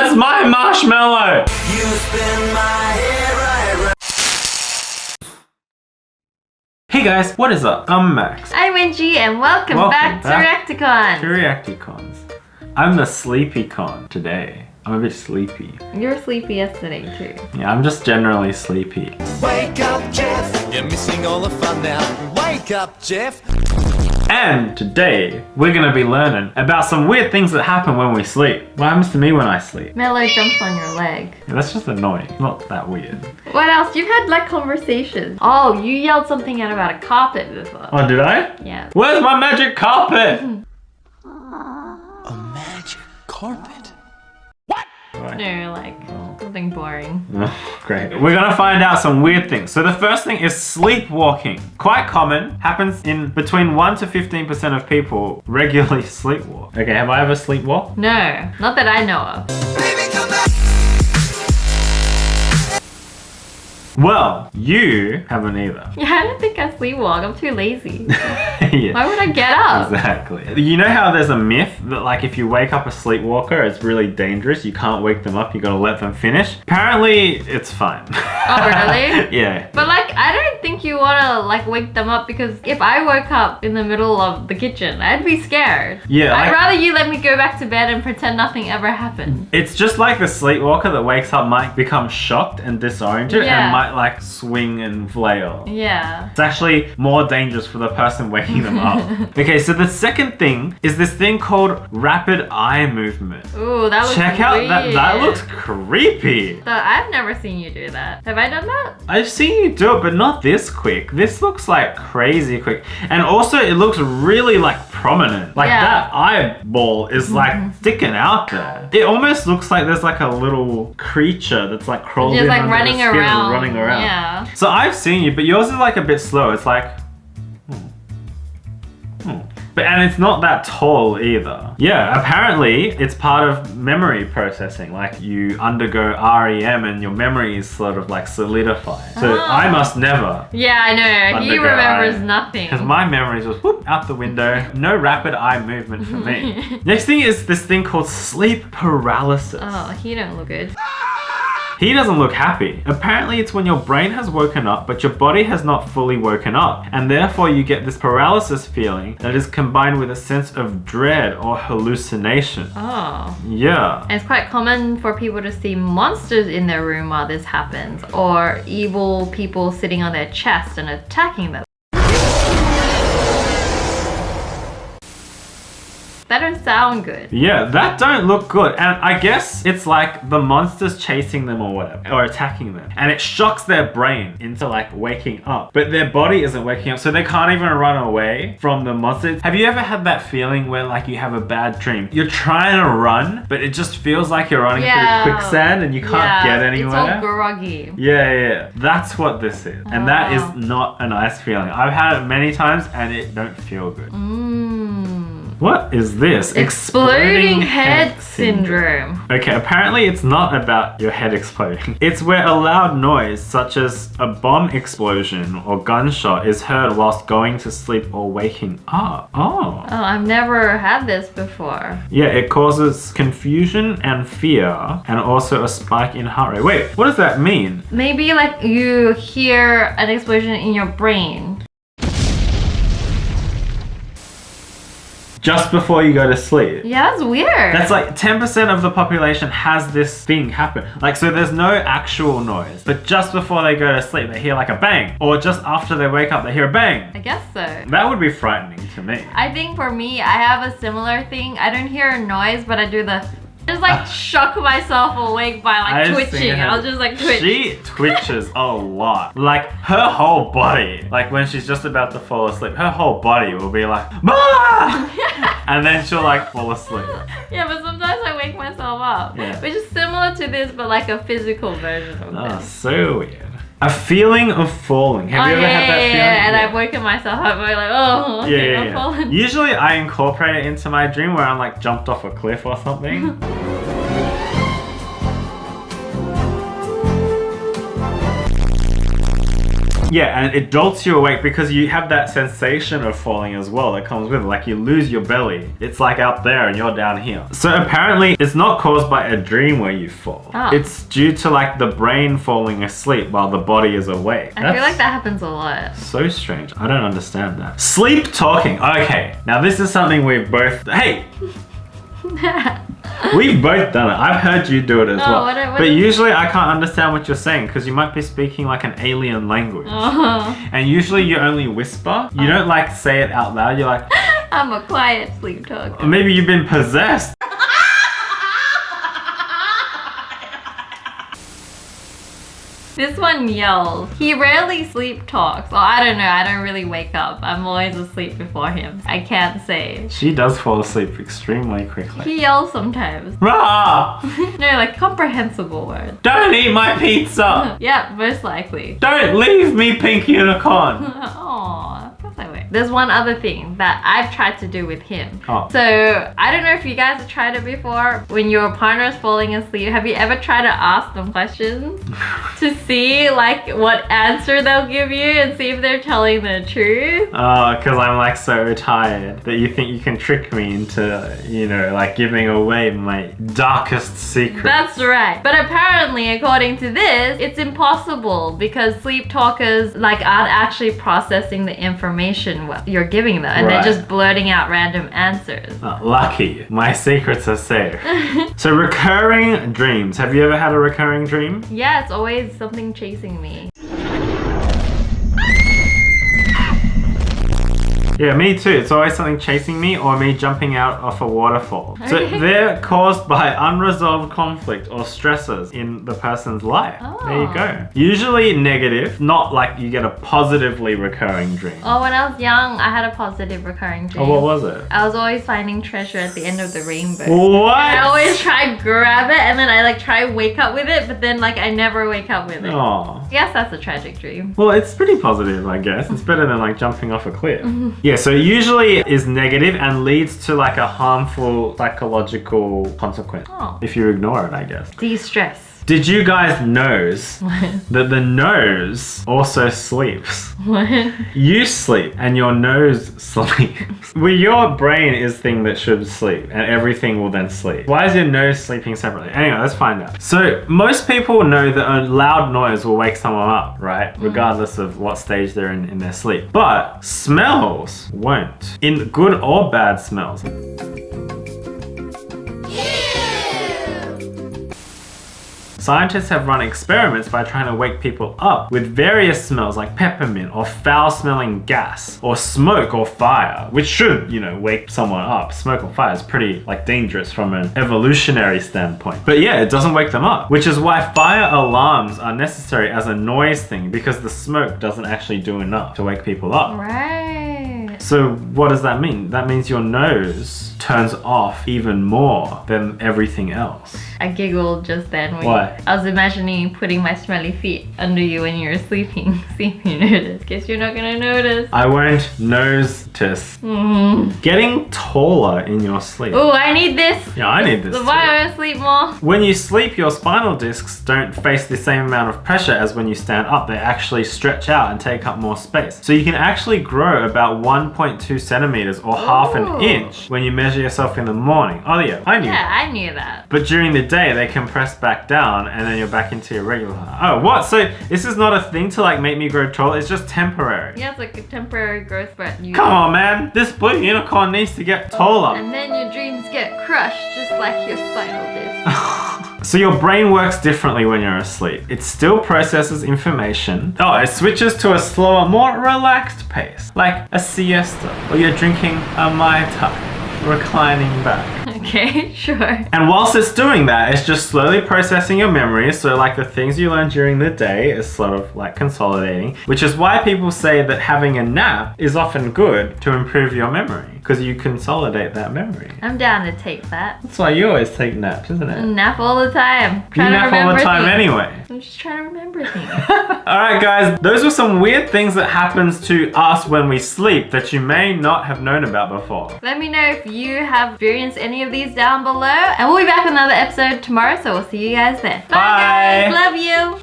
Where's my marshmallow? You spin my head right. Hey guys, what is up? I'm Max. I'm Wenji and welcome back to Reacticorns. To Reacticorns. I'm the sleepy con today. I'm a bit sleepy. You were sleepy yesterday too. Yeah, I'm just generally sleepy. Wake up, Jeff. You're missing all the fun now. Wake up, Jeff. And today, we're gonna be learning about some weird things that happen when we sleep. What happens to me when I sleep? Mello jumps on your leg. Yeah, that's just annoying. It's not that weird. What else? You've had like conversations. Oh, you yelled something out about a carpet before. Oh, did I? Yeah. Where's my magic carpet? A magic carpet. No, like something boring. Oh, great. We're gonna find out some weird things. So the first thing is sleepwalking. Quite common, happens in between 1 to 15% of people regularly sleepwalk. Okay, have I ever sleepwalked? No, not that I know of. Baby, come back. Well, you haven't either. Yeah, I don't think I sleepwalk. I'm too lazy. Yeah. Why would I get up? Exactly. You know how there's a myth that like if you wake up a sleepwalker, it's really dangerous. You can't wake them up. You gotta let them finish. Apparently, it's fine. Oh, really? Yeah. But like, I don't think you wanna like wake them up because if I woke up in the middle of the kitchen, I'd be scared. Yeah. I'd like, rather you let me go back to bed and pretend nothing ever happened. it's just like the sleepwalker that wakes up might become shocked and disoriented Yeah. and might like swing and flail. Yeah. It's actually more dangerous for the person waking them up. Okay, so the second thing is this thing called rapid eye movement. Ooh, that looks Check out that. weird. That looks creepy. So I've never seen you do that. Have I done that? I've seen you do it, but not this quick. This looks like crazy quick. And also it looks really like prominent. Like Yeah. that eyeball is like sticking out there. It almost looks like there's like a little creature that's like crawled Just in like under running the skin around. and running around. Yeah. So I've seen you, but yours is like a bit slow. It's like, But and it's not that tall either. Yeah, apparently it's part of memory processing. Like you undergo REM and your memory is sort of like solidified. So I must never. Yeah, I know. He Undergo remembers eye. nothing. Because my memories was whoop, out the window. No rapid eye movement for me. Next thing is this thing called sleep paralysis. Oh, he don't look good. He doesn't look happy. Apparently it's when your brain has woken up but your body has not fully woken up, and therefore you get this paralysis feeling that is combined with a sense of dread or hallucination. Oh. Yeah. And it's quite common for people to see monsters in their room while this happens, or evil people sitting on their chest and attacking them. That don't sound good. Yeah, that don't look good. And I guess it's like the monster's chasing them or whatever, or attacking them. And it shocks their brain into like waking up. But their body isn't waking up, so they can't even run away from the monster. Have you ever had that feeling where like you have a bad dream? You're trying to run, but it just feels like you're running through quicksand and you can't get anywhere. It's all groggy. Yeah. That's what this is. And that is not a nice feeling. I've had it many times and it don't feel good. What is this? Exploding head syndrome. Okay, apparently it's not about your head exploding. It's where a loud noise, such as a bomb explosion or gunshot, is heard whilst going to sleep or waking up. Oh. Oh, I've never had this before. Yeah, it causes confusion and fear, and also a spike in heart rate. Wait, what does that mean? Maybe like you hear an explosion in your brain. Just before you go to sleep. Yeah, that's weird. That's like 10% of the population has this thing happen. Like, so there's no actual noise, but just before they go to sleep, they hear like a bang. Or just after they wake up, they hear a bang. I guess so. That would be frightening to me. I think for me, I have a similar thing. I don't hear a noise, but I do the just like shock myself awake by like twitching. I'll just like twitch. She twitches a lot. Like her whole body, like when she's just about to fall asleep, her whole body will be like, "Ma!" And then she'll like fall asleep. Yeah, but sometimes I wake myself up. Yeah. Which is similar to this, but like a physical version of Oh, this. so weird. A feeling of falling. Have you ever had that feeling? And I've woken myself up and like, oh, okay, I'm falling. Usually I incorporate it into my dream where I'm like jumped off a cliff or something. Yeah, and it jolts you awake because you have that sensation of falling as well that comes with it. Like you lose your belly. It's like up there and you're down here. So apparently it's not caused by a dream where you fall. It's due to like the brain falling asleep while the body is awake. I feel like that happens a lot. So strange. I don't understand that. Sleep talking. Okay, now this is something we've both... Hey! We've both done it. I've heard you do it as well. But usually I can't understand what you're saying because you might be speaking like an alien language. And usually you only whisper. You don't like say it out loud. You're like... I'm a quiet sleep talker. Or maybe you've been possessed. This one yells. He rarely sleep talks. Well, I don't know. I don't really wake up. I'm always asleep before him. I can't say. She does fall asleep extremely quickly. He yells sometimes. Rah! No, like comprehensible words. Don't eat my pizza! Yeah, most likely. Don't leave me, pink unicorn! Aww. Of course I will. There's one other thing that I've tried to do with him. Oh. So, I don't know if you guys have tried it before. When your partner is falling asleep, have you ever tried to ask them questions? To see like what answer they'll give you and see if they're telling the truth? Oh, because I'm like so tired that you think you can trick me into, you know, like giving away my darkest secret. That's right. But apparently, according to this, it's impossible because sleep talkers like aren't actually processing the information you're giving them and they're just blurting out random answers. Lucky. My secrets are safe. So recurring dreams. Have you ever had a recurring dream? Yeah, it's always something chasing me. Yeah, me too. It's always something chasing me or me jumping out off a waterfall. So they're caused by unresolved conflict or stresses in the person's life. There you go. Usually negative, not like you get a positively recurring dream. Oh, when I was young, I had a positive recurring dream. Oh, what was it? I was always finding treasure at the end of the rainbow. What? And I always try grab it and then I like try wake up with it, but then like I never wake up with it. Oh. Yes, that's a tragic dream. Well, it's pretty positive, I guess. It's better than like jumping off a cliff. Yeah, so usually is negative and leads to like a harmful psychological consequence. If you ignore it, I guess. De-stress. Did you guys knows that the nose also sleeps? What? You sleep and your nose sleeps. Well, your brain is the thing that should sleep and everything will then sleep. Why is your nose sleeping separately? Anyway, let's find out. So most people know that a loud noise will wake someone up, right? Regardless of what stage they're in their sleep. But smells won't. In good or bad smells. Scientists have run experiments by trying to wake people up with various smells like peppermint or foul-smelling gas or smoke or fire, which should, you know, wake someone up. Smoke or fire is pretty like dangerous from an evolutionary standpoint. But yeah, it doesn't wake them up, which is why fire alarms are necessary as a noise thing because the smoke doesn't actually do enough to wake people up. Right. So what does that mean? That means your nose turns off even more than everything else. I giggled just then. Why? I was imagining putting my smelly feet under you when you were sleeping. See if you notice. Guess you're not gonna notice. I won't nose-tis. Getting taller in your sleep. Oh, I need this. Yeah, I need this So too. why do I sleep more? When you sleep, your spinal discs don't face the same amount of pressure as when you stand up. They actually stretch out and take up more space. So you can actually grow about 1.2 centimeters or half an inch when you measure yourself in the morning. Oh yeah, I knew that. I knew that. But during the day, they compress back down and then you're back into your regular height. Oh, what? So this is not a thing to like make me grow taller. It's just temporary. Yeah, it's like a temporary growth spurt. Come on, man. This blue unicorn needs to get taller. And then your dreams get crushed, just like your spinal disc. So your brain works differently when you're asleep. It still processes information. Oh, it switches to a slower, more relaxed pace, like a siesta, or you're drinking a Mai Tai, reclining back. Okay, sure. And whilst it's doing that, it's just slowly processing your memories. So like the things you learn during the day is sort of like consolidating, which is why people say that having a nap is often good to improve your memory because you consolidate that memory. I'm down to take that. That's why you always take naps, isn't it? Nap all the time. You nap all the time anyway. I'm just trying to remember things. Alright guys, those were some weird things that happens to us when we sleep that you may not have known about before. Let me know if you have experienced any of these down below. And we'll be back with another episode tomorrow, so we'll see you guys then. Bye guys, love you.